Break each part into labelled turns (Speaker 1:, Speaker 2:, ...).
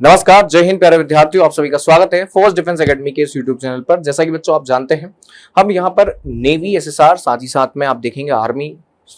Speaker 1: नमस्कार, जय हिंद प्यारे विद्यार्थियों, आप सभी का स्वागत है फोर्स डिफेंस एकेडमी के इस यूट्यूब चैनल पर। जैसा कि बच्चों आप जानते हैं, हम यहाँ पर नेवी, एसएसआर, साथ ही साथ में आप देखेंगे आर्मी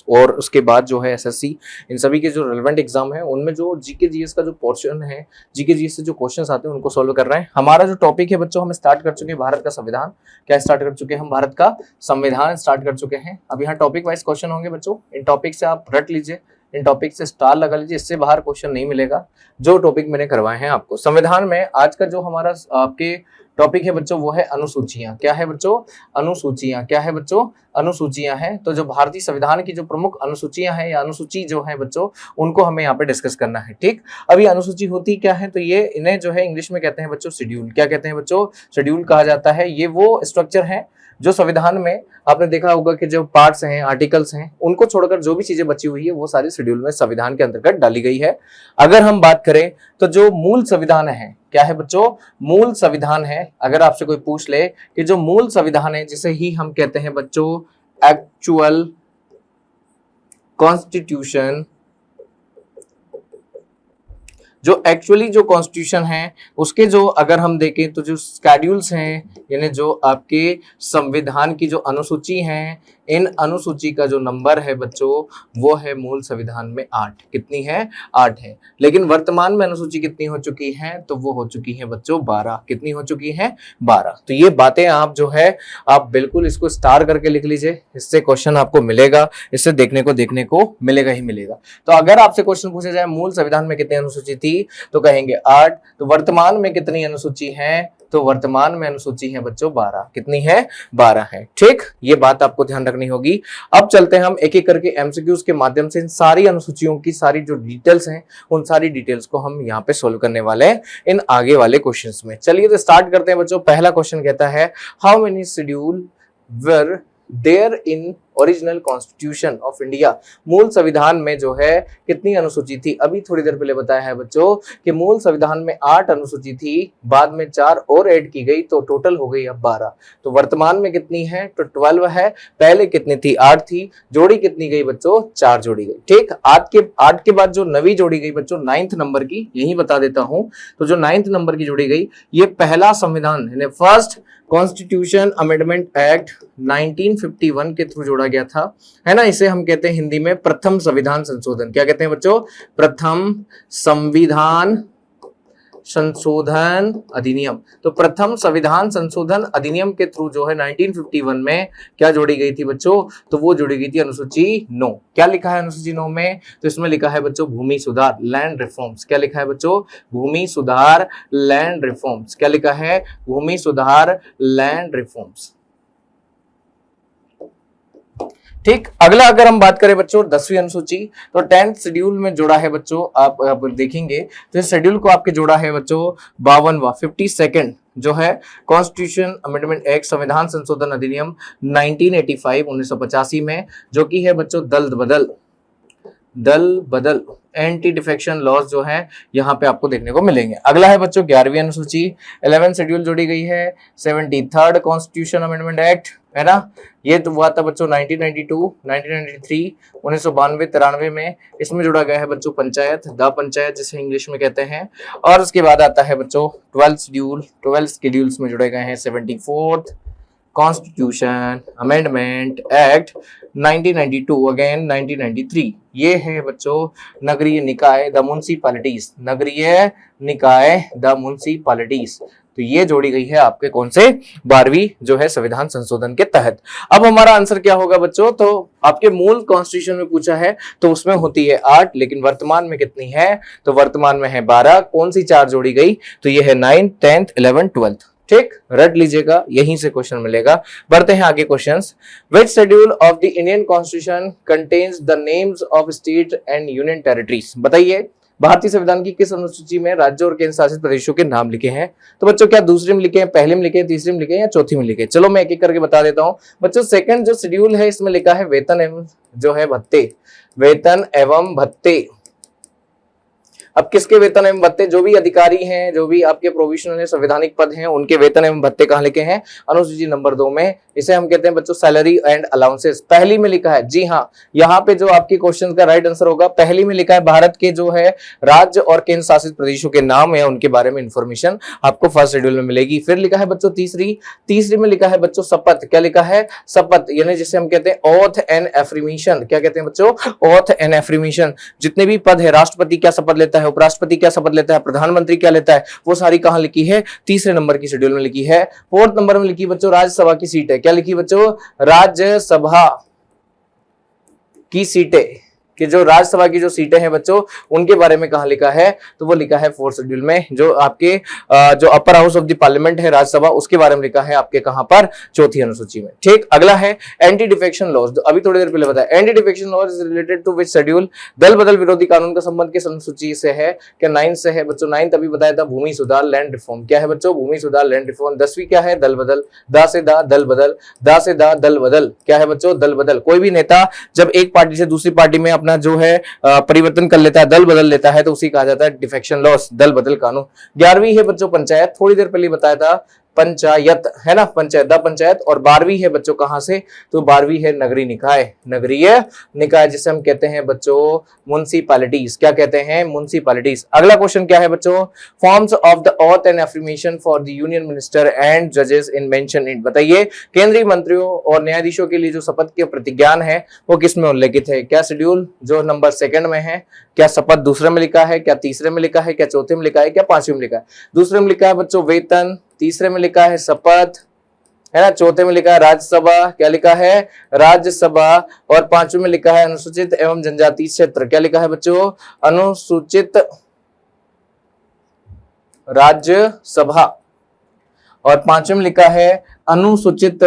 Speaker 1: और उसके बाद जो है एसएससी, इन सभी के जो रिलेवेंट एग्जाम है उनमें जो जीके जीएस का जो पोर्शन है, जीके जीएस से जो क्वेश्चंस आते हैं उनको सॉल्व कर रहे हैं। हमारा जो टॉपिक है बच्चों, हम स्टार्ट कर चुके हैं भारत का संविधान। क्या स्टार्ट कर चुके हैं? हम भारत का संविधान स्टार्ट कर चुके हैं। अब यहाँ टॉपिक वाइज क्वेश्चन होंगे बच्चों, इन टॉपिक से आप रट लीजिए, इन टॉपिक से स्टार लगा लीजिए, इससे बाहर क्वेश्चन नहीं मिलेगा। जो टॉपिक मैंने करवाए हैं आपको संविधान में, आज का जो हमारा आपके टॉपिक है बच्चों वो है अनुसूचियां। क्या है बच्चों? अनुसूचियां। क्या है बच्चों? अनुसूचियां हैं। तो जो भारतीय संविधान की जो प्रमुख अनुसूचियां हैं या अनुसूची जो है बच्चों, उनको हमें यहाँ पे डिस्कस करना है। ठीक, अब ये अनुसूची होती क्या है? तो ये इन्हें जो है इंग्लिश में कहते हैं बच्चों शेड्यूल। क्या कहते हैं बच्चों? शेड्यूल कहा जाता है। ये वो स्ट्रक्चर है जो संविधान में आपने देखा होगा कि जो पार्ट्स हैं, आर्टिकल्स हैं, उनको छोड़कर जो भी चीजें बची हुई है वो सारी शेड्यूल में संविधान के अंतर्गत डाली गई है। अगर हम बात करें तो जो मूल संविधान है, क्या है बच्चों? मूल संविधान है। अगर आपसे कोई पूछ ले कि जो मूल संविधान है, जिसे ही हम कहते हैं बच्चों एक्चुअल कॉन्स्टिट्यूशन, जो एक्चुअली जो कॉन्स्टिट्यूशन है उसके जो अगर हम देखें तो जो स्केड्यूल्स हैं, यानी जो आपके संविधान की जो अनुसूची हैं, इन अनुसूची का जो नंबर है बच्चों वो है मूल संविधान में 8। कितनी है? 8 है। लेकिन वर्तमान में अनुसूची कितनी हो चुकी है? तो वो हो चुकी है बच्चों 12। कितनी हो चुकी है? 12। तो ये बातें आप जो है आप बिल्कुल इसको स्टार करके लिख लीजिए, इससे क्वेश्चन आपको मिलेगा, इससे देखने को मिलेगा ही मिलेगा। तो अगर आपसे क्वेश्चन पूछा जाए मूल संविधान में कितनी अनुसूची थी, तो कहेंगे 8। तो वर्तमान में कितनी अनुसूची है? तो वर्तमान में अनुसूची है बच्चों 12। कितनी है? 12 है। ठीक, ये बात आपको ध्यान रखनी होगी। अब चलते हैं हम एक एक करके एमसीक्यूज के माध्यम से इन सारी अनुसूचियों की सारी जो डिटेल्स हैं उन सारी डिटेल्स को हम यहाँ पे सोल्व करने वाले हैं इन आगे वाले क्वेश्चंस में। चलिए तो स्टार्ट करते हैं बच्चों। पहला क्वेश्चन कहता है how many schedule were there in original constitution of India. मूल संविधान में जो है कितनी अनुसूची थी? अभी थोड़ी देर पहले बताया है बच्चों कि मूल संविधान में 8 अनुसूची थी, बाद में 4 और ऐड की गई तो टोटल हो गई अब 12। तो वर्तमान में कितनी है? तो 12 है। पहले कितनी थी? 8 थी। जोड़ी कितनी गई बच्चों? 4 जोड़ी गई। ठीक, 8 के बाद जो नवी जोड़ी गई बच्चों 9th नंबर की, यही बता देता हूं। तो जो 9th नंबर की जोड़ी गई, ये पहला संविधान यानी फर्स्ट कॉन्स्टिट्यूशन अमेंडमेंट एक्ट 1951 के थ्रू जोड़ा गया था, है ना। इसे हम कहते हैं हिंदी में प्रथम संविधान संशोधन। क्या कहते हैं बच्चों? प्रथम संविधान संशोधन अधिनियम। तो प्रथम संविधान संशोधन अधिनियम के थ्रू जो है 1951 में क्या जोड़ी गई थी बच्चों? तो वो जोड़ी गई थी अनुसूची 9। क्या लिखा है अनुसूची 9 में? तो इसमें लिखा है बच्चों भूमि सुधार, लैंड रिफॉर्म्स। क्या लिखा है बच्चों? भूमि सुधार, लैंड रिफॉर्म्स। क्या लिखा है? भूमि सुधार, लैंड रिफॉर्म्स। ठीक, अगला अगर हम बात करें बच्चों 10वीं अनुसूची, तो 10th शेड्यूल में जोड़ा है बच्चों, आप देखेंगे तो इस शेड्यूल को आपके जोड़ा है बच्चों 52वां 52nd जो है कॉन्स्टिट्यूशन अमेंडमेंट एक्ट, संविधान संशोधन अधिनियम 1985 में, जो कि है बच्चों दल बदल एंटी डिफेक्शन लॉज जो है यहाँ पे आपको देखने को मिलेंगे। अगला है बच्चों 11वीं अनुसूची, 11th शेड्यूल जोड़ी गई है 73rd कॉन्स्टिट्यूशन अमेंडमेंट एक्ट, है ना। ये तो हुआ था बच्चों 1992, 1993, 1992, 93 में। इसमें जोड़ा गया है बच्चों पंचायत, द पंचायत जिसे इंग्लिश में कहते हैं। और उसके बाद आता है बच्चों 12th शेड्यूल, 12 शेड्यूल्स में जुड़े गए हैं 74th constitution amendment act 1992, again 1993। ये है बच्चों नगरीय निकाय द म्युनिसिपैलिटीज, नगरीय निकाय द म्युनिसिपैलिटीज। तो ये जोड़ी गई है आपके कौन से? 12वीं जो है संविधान संशोधन के तहत। अब हमारा आंसर क्या होगा बच्चों? तो आपके मूल कॉन्स्टिट्यूशन में पूछा है तो उसमें होती है 8, लेकिन वर्तमान में कितनी है? तो वर्तमान में है 12। कौन सी 4 जोड़ी गई? तो ये है 9th, 10th, 11th, 12th। ठीक, रट लीजिएगा, यहीं से क्वेश्चन मिलेगा। बढ़ते हैं आगे questions. Which schedule of the Indian constitution contains the names of state and union territories. बताइए भारतीय संविधान की किस अनुसूची में राज्यों और केंद्र शासित प्रदेशों के नाम लिखे हैं? तो बच्चों क्या दूसरी में लिखे हैं, पहले में लिखे हैं, तीसरी में लिखे हैं या चौथी में लिखे हैं? चलो मैं एक एक करके बता देता हूं बच्चों। सेकंड जो शेड्यूल है इसमें लिखा है वेतन एवं जो है भत्ते, वेतन एवं भत्ते। अब किसके वेतन एवं भत्ते, जो भी अधिकारी हैं, जो भी आपके प्रोविजनल संवैधानिक पद हैं, उनके वेतन एवं भत्ते कहाँ लिखे हैं, अनुसूची नंबर 2 में। इसे हम कहते हैं बच्चों सैलरी एंड अलाउंसेस। पहली में लिखा है, जी हाँ, यहाँ पे जो आपके क्वेश्चन का राइट आंसर होगा, पहली में लिखा है भारत के जो है राज्य और केंद्र शासित प्रदेशों के नाम या उनके बारे में इंफॉर्मेशन आपको फर्स्ट शेड्यूल में मिलेगी। फिर लिखा है बच्चों तीसरी में लिखा है बच्चों शपथ। क्या लिखा है, शपथ, यानी जिसे हम कहते हैं ऑथ एंड एफ्रीमेशन। क्या कहते हैं बच्चों, ऑथ एंड एफ्रीमेशन। जितने भी पद है, राष्ट्रपति क्या शपथ लेता है, उपराष्ट्रपति क्या शपथ लेता है, प्रधानमंत्री क्या लेता है, वो सारी कहां लिखी है, तीसरे नंबर की शेड्यूल में लिखी है। फोर्थ नंबर में लिखी बच्चों राज्यसभा की सीट है। क्या लिखी बच्चों, राज्यसभा की सीटें, कि जो राज्यसभा की जो सीटें हैं बच्चों, उनके बारे में कहा लिखा है, तो वो लिखा है फोर्थ शेड्यूल में। जो आपके जो upper house of the parliament है, राज्यसभा, उसके बारे में लिखा है आपके कहां पर, चौथी अनुसूची में। ठीक, अगला है एंटी डिफेक्शन लॉज। अभी थोड़ी देर पहले बताया, anti defection laws is related to which schedule, दल बदल विरोधी कानून का संबंध किस अनुसूची से है, क्या 9 से है बच्चों। 9 अभी बताया था, भूमि सुधार लैंड रिफॉर्म। क्या है बच्चों, भूमि सुधार लैंड रिफॉर्म। 10वीं क्या है, दल बदल, दा से दा दल बदल, दा से दा दल बदल। क्या है बच्चों, दल बदल। कोई भी नेता जब एक पार्टी से दूसरी पार्टी में अपना जो है परिवर्तन कर लेता है, दल बदल लेता है, तो उसी कहा जाता है डिफेक्शन लॉस, दल बदल कानून। 11वीं है बच्चों पंचायत, थोड़ी देर पहले बताया था, पंचायत है ना, पंचायत, द पंचायत। और 12वीं है बच्चों कहां से, तो 12वीं है नगरीय निकाय, नगरीय निकाय, जिसे हम कहते हैं बच्चों म्युनिसिपैलिटीज। क्या कहते हैं, म्युनिसिपैलिटीज। अगला क्वेश्चन क्या है बच्चों, forms of the auth and affirmation for the union minister and जजेस इन मेंशन इट। बताइए, केंद्रीय मंत्रियों और न्यायाधीशों के लिए जो शपथ के प्रतिज्ञान है वो किसमें उल्लेखित है। क्या शेड्यूल जो नंबर 2 में है, क्या शपथ दूसरे में लिखा है, क्या तीसरे में लिखा है, क्या चौथे में लिखा है, क्या 5वीं में लिखा है। दूसरे में लिखा है बच्चों वेतन, तीसरे में लिखा है शपथ, है ना, चौथे में लिखा है राज्यसभा। क्या लिखा है, राज्यसभा। और 5वें में लिखा है अनुसूचित एवं जनजातीय क्षेत्र। क्या लिखा है बच्चों, अनुसूचित राज्यसभा। और 5वें में लिखा है अनुसूचित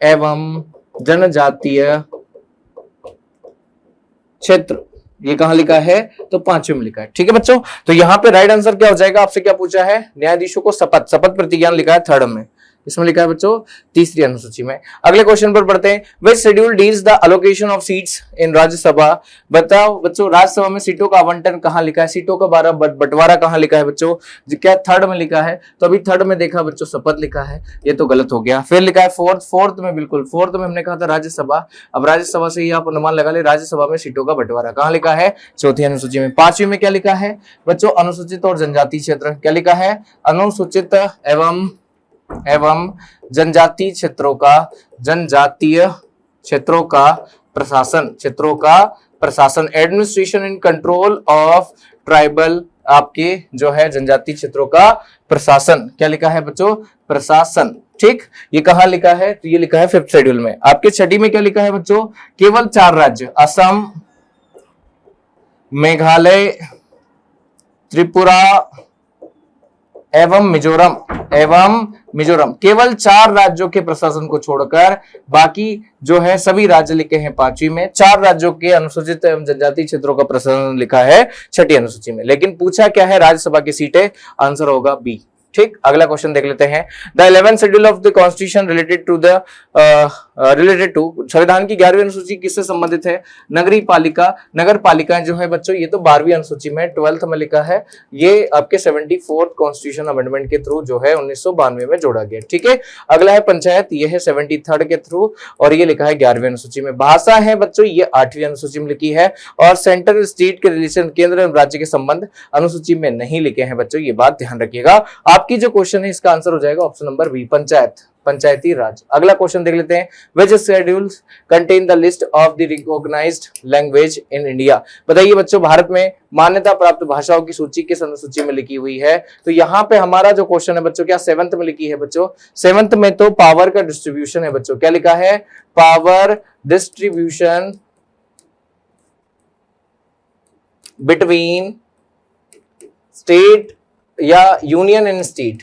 Speaker 1: एवं जनजातीय क्षेत्र। ये कहां लिखा है, तो 5वें में लिखा है। ठीक है बच्चों, तो यहां पे राइट आंसर क्या हो जाएगा, आपसे क्या पूछा है, न्यायाधीशों को शपथ प्रतिज्ञान लिखा है 3rd में, इसमें लिखा है बच्चों तीसरी अनुसूची में। अगले क्वेश्चन पर पढ़ते हैं, which schedule deals the allocation of seats in Rajya Sabha. बताओ बच्चों, राज्यसभा में सीटों का आवंटन कहां लिखा है, सीटों का बंटवारा कहां लिखा है बच्चों, क्या 3rd में लिखा है। तो अभी 3rd में देखा बच्चों शपथ लिखा है, ये तो गलत हो गया। फिर लिखा है फोर्थ में, बिल्कुल 4th में हमने कहा था राज्यसभा। अब राज्यसभा से ही आप अनुमान लगा ले, राज्यसभा में सीटों का बंटवारा कहां लिखा है, चौथी अनुसूची में। 5वीं में क्या लिखा है बच्चों, अनुसूचित और जनजातीय क्षेत्र। क्या लिखा है, अनुसूचित एवं जनजातीय क्षेत्रों का प्रशासन, administration and control of tribal, आपके जो है जनजातीय क्षेत्रों का प्रशासन। क्या लिखा है बच्चों, प्रशासन। ठीक, ये कहां लिखा है, तो ये लिखा है 5th शेड्यूल में। आपके 6डी में क्या लिखा है बच्चों, केवल 4 राज्य, असम, मेघालय, त्रिपुरा एवं मिजोरम, केवल 4 राज्यों के प्रशासन को छोड़कर बाकी जो है सभी राज्य लिखे हैं 5वीं में। 4 राज्यों के अनुसूचित एवं जनजातीय क्षेत्रों का प्रशासन लिखा है 6ठी अनुसूची में। लेकिन पूछा क्या है, राज्यसभा की सीटें, आंसर होगा बी। ठीक, अगला क्वेश्चन देख लेते हैं, the 11th schedule of the constitution related to संविधान की 11वीं अनुसूची किससे संबंधित है, नगरीय पालिका, नगर पालिका जो है बच्चों, ये तो 12वीं अनुसूची में 12th में लिखा है। ये आपके 74th कॉन्स्टिट्यूशन अमेंडमेंट के थ्रू जो है 1992 में जोड़ा गया। ठीक है, अगला है पंचायत, ये है 73rd के थ्रू, और ये लिखा है 11वीं अनुसूची में। भाषा है बच्चों, ये 8वीं अनुसूची में लिखी है। और सेंट्रल स्टेट के रिलेशन, केंद्र एवं राज्य के संबंध अनुसूची में नहीं लिखे हैं बच्चों, ये बात ध्यान रखिएगा। आपकी जो क्वेश्चन है इसका आंसर हो जाएगा ऑप्शन नंबर बी, पंचायती राज। अगला क्वेश्चन देख लेते हैं, which schedules contain the list of the recognized language in India। बताइए बच्चों, भारत में मान्यता प्राप्त भाषाओं की सूची किस अनुसूची में लिखी हुई है। तो यहाँ पे हमारा जो क्वेश्चन है बच्चों, क्या 7th में लिखी है बच्चों, 7th में तो पावर का डिस्ट्रीब्यूशन है बच्चों। क्या लिखा है, पावर डिस्ट्रीब्यूशन बिटवीन स्टेट या यूनियन एंड स्टेट,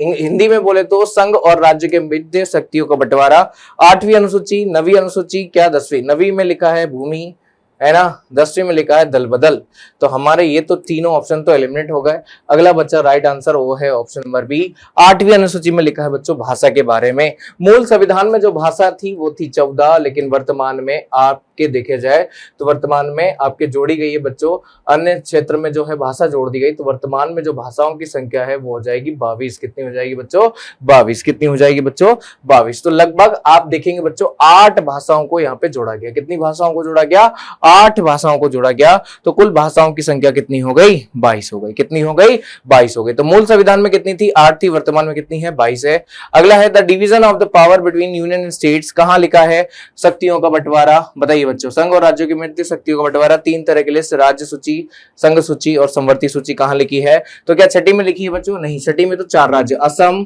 Speaker 1: हिंदी में बोले तो संघ और राज्य के वित्तीय शक्तियों का बंटवारा। 8वीं अनुसूची, 9वीं अनुसूची, क्या 10वीं, 9वीं में लिखा है भूमि है ना, 10वीं में लिखा है दल बदल। तो हमारे ये तो तीनों ऑप्शन तो एलिमिनेट हो गए। अगला बच्चा राइट आंसर वो है ऑप्शन नंबर बी। 8वीं अनुसूची में लिखा है बच्चों भाषा के बारे में। मूल संविधान में जो भाषा थी वो थी 14, लेकिन वर्तमान में आपके देखे जाए तो वर्तमान में आपके जोड़ी गई है बच्चों, अन्य क्षेत्र में जो है भाषा जोड़ दी गई, तो वर्तमान में जो भाषाओं की संख्या है वो हो जाएगी 22। कितनी हो जाएगी बच्चों? 22। कितनी हो जाएगी बच्चों? 22। तो लगभग आप देखेंगे बच्चों 8 भाषाओं को यहाँ पे जोड़ा गया। कितनी भाषाओं को जोड़ा गया? 8 भाषाओं को जोड़ा गया। तो कुल भाषाओं की संख्या कितनी हो गई? 22 हो गई। कितनी हो गई? 22 हो गई। तो मूल संविधान में कितनी थी? 8 थी, वर्तमान में कितनी है? 22 है। अगला है the division of the power between union and states. कहां लिखा है शक्तियों का बंटवारा? बताइए बच्चों। संघ और राज्यों की मध्य शक्तियों का बंटवारा 3 तरह के लिस्ट, राज्य सूची, संघ सूची और संवर्ती सूची। कहां लिखी है? तो क्या छठी में लिखी है बच्चों? नहीं, छठी में तो 4 राज्य, असम,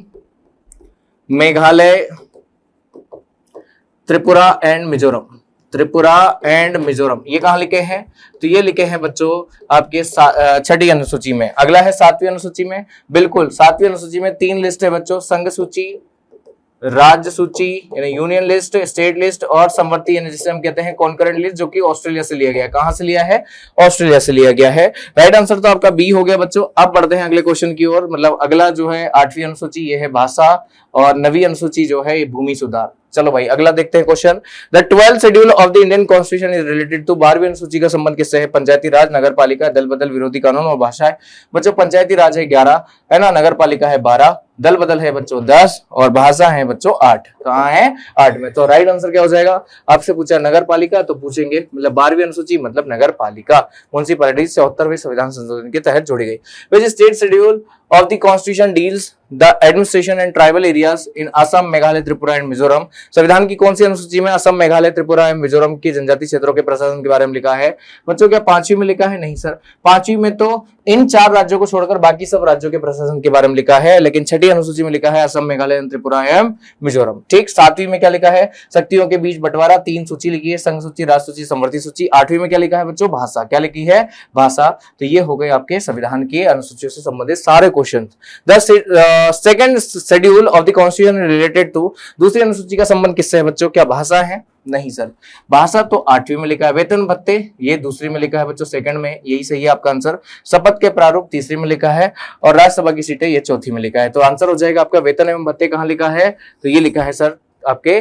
Speaker 1: मेघालय, त्रिपुरा एंड मिजोरम। त्रिपुरा एंड मिजोरम ये कहां लिखे हैं? तो ये लिखे हैं बच्चों आपके छठी अनुसूची में। अगला है 7वीं अनुसूची में। बिल्कुल 7वीं अनुसूची में 3 लिस्ट है बच्चों, संघ सूची, राज्य सूची यानी यूनियन लिस्ट, स्टेट लिस्ट और संवर्ती यानी जिसे हम कहते हैं कॉन्करेंट लिस्ट, जो कि ऑस्ट्रेलिया से लिया गया है। कहां से लिया है? ऑस्ट्रेलिया से लिया गया है। राइट आंसर तो आपका बी हो गया बच्चों। अब बढ़ते हैं अगले क्वेश्चन की ओर। मतलब अगला जो है 8वीं अनुसूची ये है भाषा और 9वीं अनुसूची जो है ये भूमि सुधार। चलो भाई अगला देखते हैं question. The 12th schedule of the Indian constitution is related to. 12वीं अनुसूची का संबंध किससे है? पंचायती राज, नगर पालिका, दल बदल, विरोधी कानून और भाषा है। बच्चों पंचायती राज है 11, है ना, नगर पालिका है 12, दल बदल है बच्चों 10 और भाषा है बच्चों 8। कहां है? 8 में। तो राइट आंसर क्या हो जाएगा? आपसे पूछा नगर पालिका तो पूछेंगे मतलब 12वीं अनुसूची मतलब नगर पालिका। म्युनिसिपैलिटी 74वें संविधान संशोधन के तहत जोड़ी गई। Which state schedule of the constitution deals the administration and tribal areas in Assam, Meghalaya, Tripura and Mizoram. संविधान की कौन सी अनुसूची में असम, मेघालय, त्रिपुरा एवं मिजोरम की जनजातीय क्षेत्रों के प्रशासन के बारे में लिखा है? बच्चों क्या 5वीं में लिखा है? नहीं सर, 5वीं में तो इन 4 राज्यों को छोड़कर बाकी सब राज्यों के प्रशासन के बारे में लिखा है, लेकिन छठी अनुसूची में लिखा है असम, मेघालय, त्रिपुरा एवं मिजोरम। ठीक। 7वीं में क्या लिखा है? शक्तियों के बीच बंटवारा, 3 सूची लिखी है, संघ सूची, राज सूची, संवर्ती सूची। 8वीं में क्या लिखा है बच्चों? भाषा। क्या लिखी है? भाषा। तो ये हो गए आपके संविधान की अनुसूचियों से संबंधित सारे question. Second schedule of the constitution related to. दूसरी अनुसूची का संबंध किससे है बच्चों? क्या भाषा है? नहीं सर, भाषा तो 8वीं में लिखा है। वेतन भत्ते ये दूसरी में लिखा है बच्चों, सेकंड में, यही सही है आपका आंसर। शपथ के प्रारूप तीसरी में लिखा है और राज्यसभा की सीटें ये चौथी में लिखा है। तो आंसर हो जाएगा आपका वेतन एवं भत्ते कहां लिखा है? तो ये लिखा है सर आपके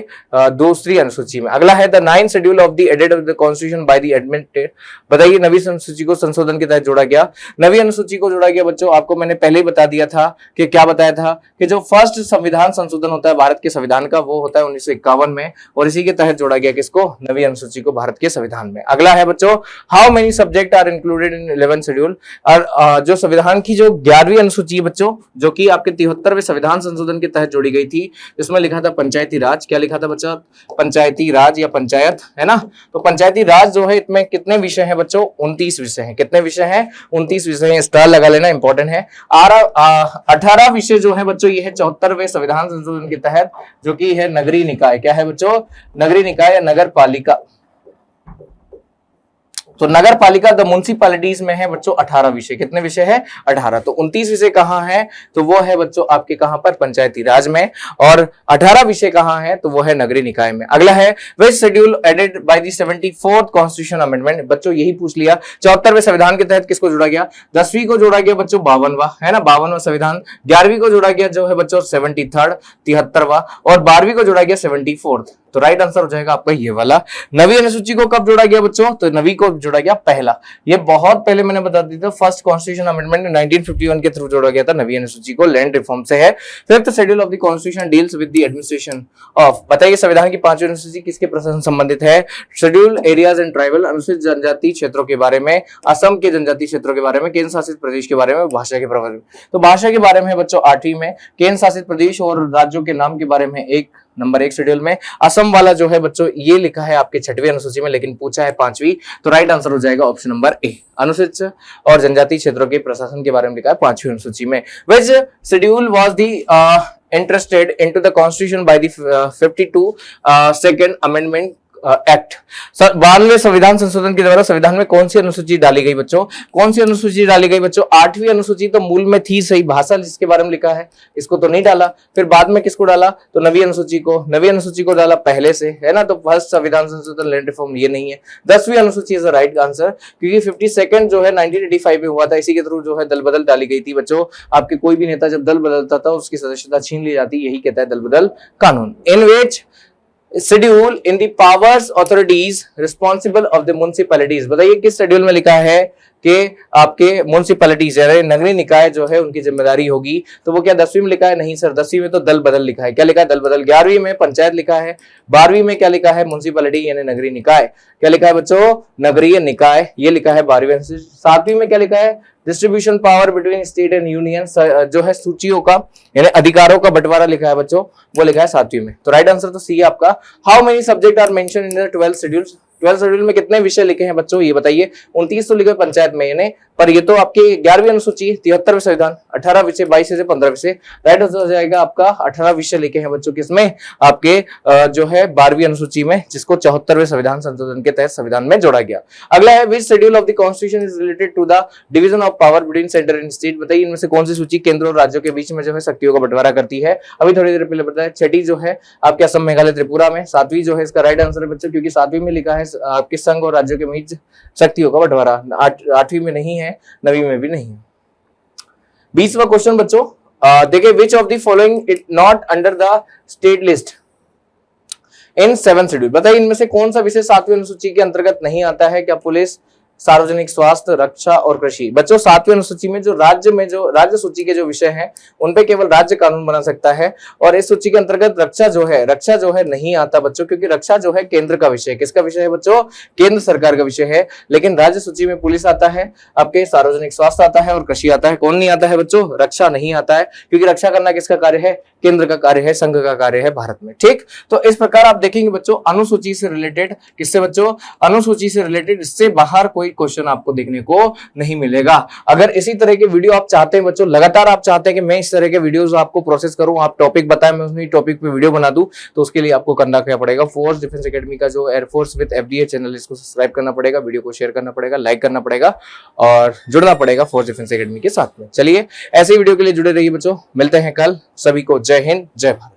Speaker 1: दूसरी अनुसूची में। अगला है the 9th schedule of the added of the constitution by the admitted. बताइए 9वीं अनुसूची को संशोधन के तहत जोड़ा गया। 9वीं अनुसूची को जोड़ा गया बच्चों, आपको मैंने पहले ही बता दिया था कि क्या बताया था कि जो फर्स्ट संविधान संशोधन होता है भारत के संविधान का वो होता है 1951 में, और इसी के तहत जोड़ा गया किसको? 9वीं अनुसूची को भारत के संविधान में। अगला है बच्चों how many subject are included in 11th schedule. और जो संविधान की जो 11वीं अनुसूची है बच्चों, जो कि आपके 73वें संविधान संशोधन के तहत जोड़ी गई थी, जिसमें लिखा था पंचायती राज। क्या लिखा था बच्चा? पंचायती राज या पंचायत, है ना। तो पंचायती राज जो है इसमें कितने विषय हैं बच्चों? 29 विषय हैं। कितने विषय हैं? 29 विषय हैं। स्टार लगा लेना, इंपॉर्टेंट है। 18 विषय जो है बच्चों ये है 74वें संविधान संशोधन के तहत, जो कि है नगरीय निकाय। क्या है बच्चों? नगरीय निकाय या नगर पालिका। तो नगर पालिका द म्युनिसिपैलिटीज में है बच्चों 18 विषय। कितने विषय है? 18। तो 29 विषय कहां है? तो वो है बच्चों आपके कहां पर? पंचायती राज में। और 18 विषय कहां है? तो वो है नगरीय निकाय में। अगला है which schedule added by the 74th constitution amendment. बच्चों यही पूछ लिया। 74वें संविधान के तहत किसको जोड़ा गया? 10वीं को जोड़ा गया बच्चों 52वां, है ना, 52वां संविधान। 11वीं को जोड़ा गया जो है बच्चों 73rd 73वां, और 12वीं को जोड़ा गया 74th। तो राइट आंसर हो जाएगा आपका ये वाला। 9वीं अनुसूची को कब जोड़ा गया बच्चों? तो 9वीं को जोड़ा गया पहला। ये बहुत पहले मैंने बता दिया था, फर्स्ट कॉन्स्टिट्यूशन अमेंडमेंट 1951 के थ्रू जोड़ा गया था 9वीं अनुसूची को, लैंड रिफॉर्म से है। 5th schedule of the constitution deals with the administration of. बताइए संविधान की 5वीं अनुसूची किसके प्रशासन संबंधित है? शेड्यूल एरियाज एंड ट्राइबल, अनुसूचित जनजातीय क्षेत्रों के बारे में, असम के जनजातीय क्षेत्रों के बारे में, केंद्र शासित प्रदेश के बारे में, भाषा के बारे में। तो भाषा के बारे में है बच्चों 8वीं में, केंद्र शासित प्रदेश और राज्यों के नाम के बारे में नंबर 1 शेड्यूल में। असम वाला जो है बच्चों ये लिखा है आपके 6वीं अनुसूची में, लेकिन पूछा है 5वीं। तो राइट आंसर हो जाएगा ऑप्शन नंबर ए। अनुसूचित और जनजातीय क्षेत्रों के प्रशासन के बारे में लिखा है 5वीं अनुसूची में। Which schedule was the interested into the constitution by the 52 second amendment act. 92वें संविधान संशोधन के द्वारा संविधान में कौन सी अनुसूची डाली गई बच्चों? कौन सी अनुसूची डाली गई बच्चों? 8वीं अनुसूची तो मूल में थी सही, भाषा जिसके बारे में लिखा है, इसको तो नहीं डाला। फिर बाद में किसको डाला? तो 9वीं अनुसूची को, 9वीं अनुसूची को डाला पहले से, है ना। तो फर्स्ट संविधान संशोधन लैंड रिफॉर्म ये नहीं है। 10वीं अनुसूची इज द राइट आंसर, क्योंकि 52nd जो है 1985 में हुआ था, इसी के थ्रू जो है दल बदल डाली गई थी बच्चों। आपके कोई भी नेता जब दल बदलता था उसकी सदस्यता छीन ली जाती, यही कहता है दल बदल कानून। In which schedule in the powers authorities responsible of the municipalities, बताइए किस शेड्यूल में लिखा है कि आपके म्युनिसिपैलिटीज यानी नगरीय निकाय जो है उनकी जिम्मेदारी होगी? तो वो क्या 10वीं में लिखा है? नहीं सर, 10वीं में तो दल बदल लिखा है। क्या लिखा है? दल बदल। 11वीं में पंचायत लिखा है, 12वीं में क्या लिखा है? म्युनिसिपैलिटी यानी नगरीय निकाय। क्या लिखा है बच्चों? नगरीय निकाय, ये लिखा है 12वीं। 7वीं में क्या लिखा है? Distribution power between state and union, जो है सूचियों का यानी अधिकारों का बंटवारा लिखा है बच्चों, वो लिखा है 7वीं में। तो राइट आंसर तो सी है आपका। How many subject are mention in the 12th schedule? 12th schedule में कितने विषय लिखे हैं बच्चों, ये बताइए। 29 तो लिखे पंचायत में यानी, पर ये तो आपकी 11वीं अनुसूची, 73वें संविधान, 18 विषय, 22 से 15 विषय। राइट आंसर हो जाएगा आपका 18 विषय लिखे हैं बच्चों, किसमें? आपके जो है 12वीं अनुसूची में, जिसको 74वें संविधान संशोधन के तहत संविधान में जोड़ा गया। अगला है which schedule of the constitution is related to the division of power between centre and state, बताइए इनमें से कौन सी सूची केंद्र और राज्यों के बीच में जो है शक्तियों का बंटवारा करती है? अभी थोड़ी देर पहले बताया। 6ठी जो है आपके असम, मेघालय, त्रिपुरा में। 7वीं जो है इसका राइट आंसर है बच्चों, क्योंकि 7वीं में लिखा है आपके संघ और राज्यों के बीच शक्तियों का बंटवारा। 8वीं में नहीं है, 9वीं में भी नहीं है। 20वां क्वेश्चन बच्चों, देखिए which of the following it not under the state list in 7th schedule, बताइए इनमें से कौन सा विषय 7वीं अनुसूची के अंतर्गत नहीं आता है? क्या पुलिस, सार्वजनिक स्वास्थ्य, रक्षा और कृषि? बच्चों 7वीं अनुसूची में जो राज्य सूची के जो विषय हैं उन पे केवल राज्य कानून बना सकता है, और इस सूची के अंतर्गत रक्षा जो है नहीं आता बच्चों, क्योंकि रक्षा जो है केंद्र का विषय है। किसका विषय है बच्चों? केंद्र सरकार का विषय है। लेकिन राज्य सूची में पुलिस आता है, आपके सार्वजनिक स्वास्थ्य आता है और कृषि आता है। कौन नहीं आता है बच्चों? रक्षा नहीं आता है, क्योंकि रक्षा करना किसका कार्य है? केंद्र का कार्य है, संघ का कार्य है भारत में। ठीक, तो इस प्रकार आप देखेंगे बच्चों अनुसूची से रिलेटेड, किससे बच्चों? अनुसूची से रिलेटेड, इससे बाहर कोई क्वेश्चन आपको देखने को नहीं मिलेगा। अगर इसी तरह के वीडियो आप चाहते हैं बच्चों, लगातार आप चाहते हैं कि मैं इस तरह के वीडियोस आपको प्रोसेस करूं, आप टॉपिक बताएं, मैं उसी टॉपिक पे वीडियो बना दूं, तो उसके लिए आपको करना क्या पड़ेगा? फोर्स डिफेंस एकेडमी का जो एयरफोर्स विद एफडीए चैनल, इसको सब्सक्राइब करना पड़ेगा, वीडियो को शेयर करना पड़ेगा, लाइक करना पड़ेगा और जुड़ना पड़ेगा फोर्स डिफेंस एकेडमी के साथ में। चलिए, ऐसे वीडियो के लिए जुड़े रहिए बच्चों, मिलते हैं कल। सभी को जय हिंद, जय भारत।